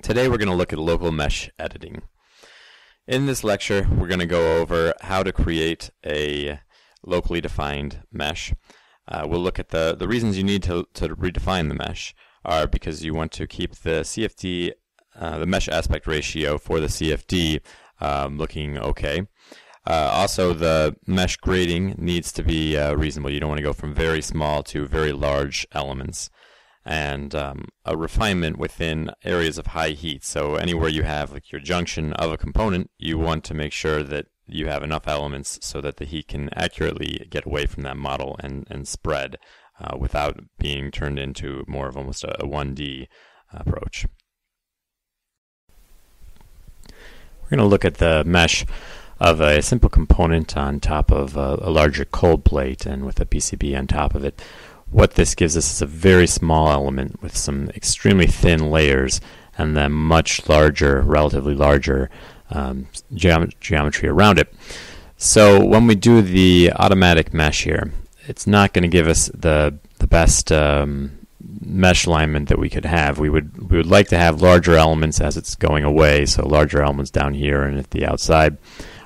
Today we're going to look at local mesh editing. In this lecture we're going to go over how to create a locally defined mesh. We'll look at the reasons you need to redefine the mesh are because you want to keep the CFD, the mesh aspect ratio for the CFD looking okay. Also, the mesh grading needs to be reasonable. You don't want to go from very small to very large elements. And a refinement within areas of high heat. So anywhere you have like your junction of a component, you want to make sure that you have enough elements so that the heat can accurately get away from that model and spread without being turned into more of almost a 1D approach. We're going to look at the mesh of a simple component on top of a larger cold plate and with a PCB on top of it. What this gives us is a very small element with some extremely thin layers and then much larger, relatively larger geometry around it. So when we do the automatic mesh here, it's not going to give us the best mesh alignment that we could have. We would like to have larger elements as it's going away, so larger elements down here and at the outside.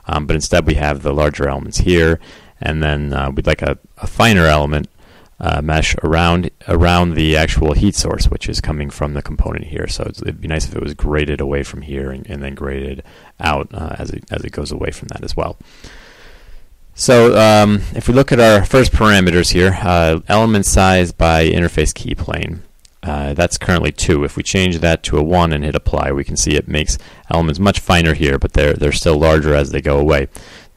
But instead we have the larger elements here, and then we'd like a finer element mesh around the actual heat source, which is coming from the component here. So it'd be nice if it was graded away from here and then graded out as it goes away from that as well. So if we look at our first parameters here, element size by interface key plane, that's currently 2. If we change that to a 1 and hit apply, we can see it makes elements much finer here, but they're still larger as they go away.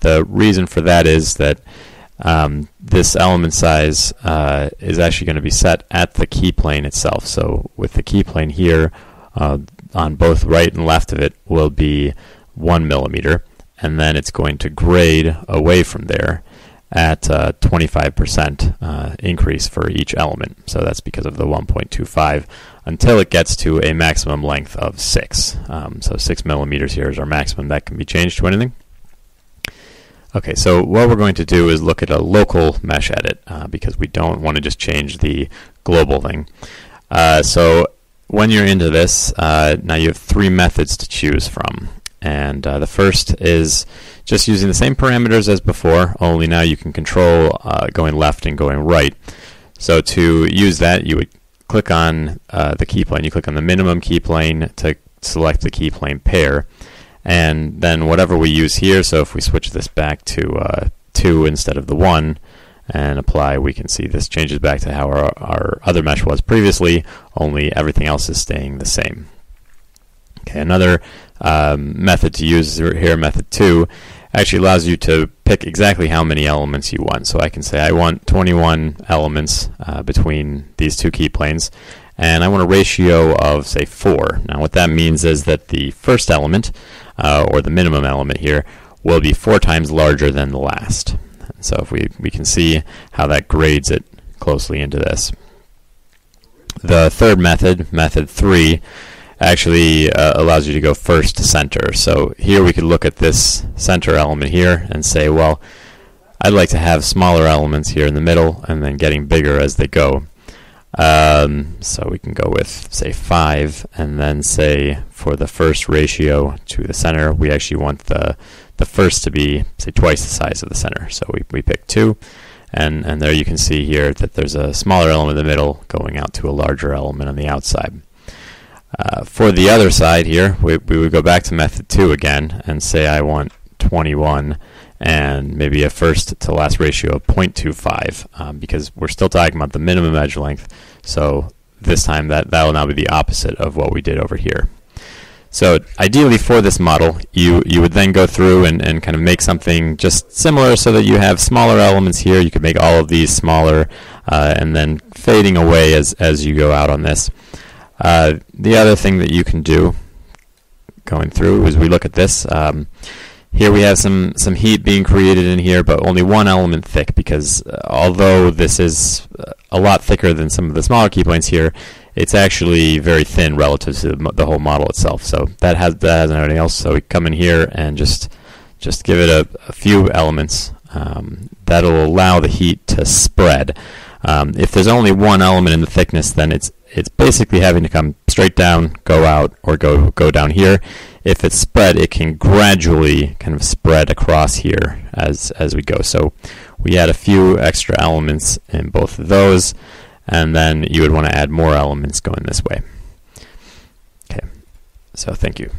The reason for that is that this element size is actually going to be set at the key plane itself. So with the key plane here, on both right and left of it will be 1 millimeter, and then it's going to grade away from there at 25% increase for each element. So that's because of the 1.25 until it gets to a maximum length of 6. So 6 millimeters here is our maximum. That can be changed to anything. Okay, so what we're going to do is look at a local mesh edit because we don't want to just change the global thing. So when you're into this, now you have 3 methods to choose from. And the first is just using the same parameters as before, only now you can control going left and going right. So to use that, you would click on the key plane. You click on the minimum key plane to select the key plane pair. And then whatever we use here, so if we switch this back to 2 instead of the 1 and apply, we can see this changes back to how our other mesh was previously, only everything else is staying the same. Okay, another method to use here, method 2, actually allows you to pick exactly how many elements you want. So I can say I want 21 elements between these 2 key planes, and I want a ratio of, say, 4. Now what that means is that the first element, or the minimum element here, will be 4 times larger than the last. So if we can see how that grades it closely into this. The third method, method 3, actually allows you to go first to center. So here we could look at this center element here and say, well, I'd like to have smaller elements here in the middle and then getting bigger as they go. So we can go with, say, 5, and then say for the first ratio to the center, we actually want the first to be, say, twice the size of the center. So we pick 2, and there you can see here that there's a smaller element in the middle going out to a larger element on the outside. For the other side here, we would go back to method 2 again and say I want 21 and maybe a first to last ratio of 0.25 because we're still talking about the minimum edge length. So this time that will now be the opposite of what we did over here. So ideally for this model, you would then go through and kind of make something just similar so that you have smaller elements here. You could make all of these smaller and then fading away as you go out on this. The other thing that you can do going through is we look at this. Here we have some heat being created in here, but only 1 element thick because although this is a lot thicker than some of the smaller key planes here, it's actually very thin relative to the whole model itself. So that hasn't anything else. So we come in here and just give it a few elements. That'll allow the heat to spread. If there's only 1 element in the thickness, then it's basically having to come straight down, go out, or go down here. If it's spread, it can gradually kind of spread across here as we go. So we add a few extra elements in both of those, and then you would want to add more elements going this way. Okay, so thank you.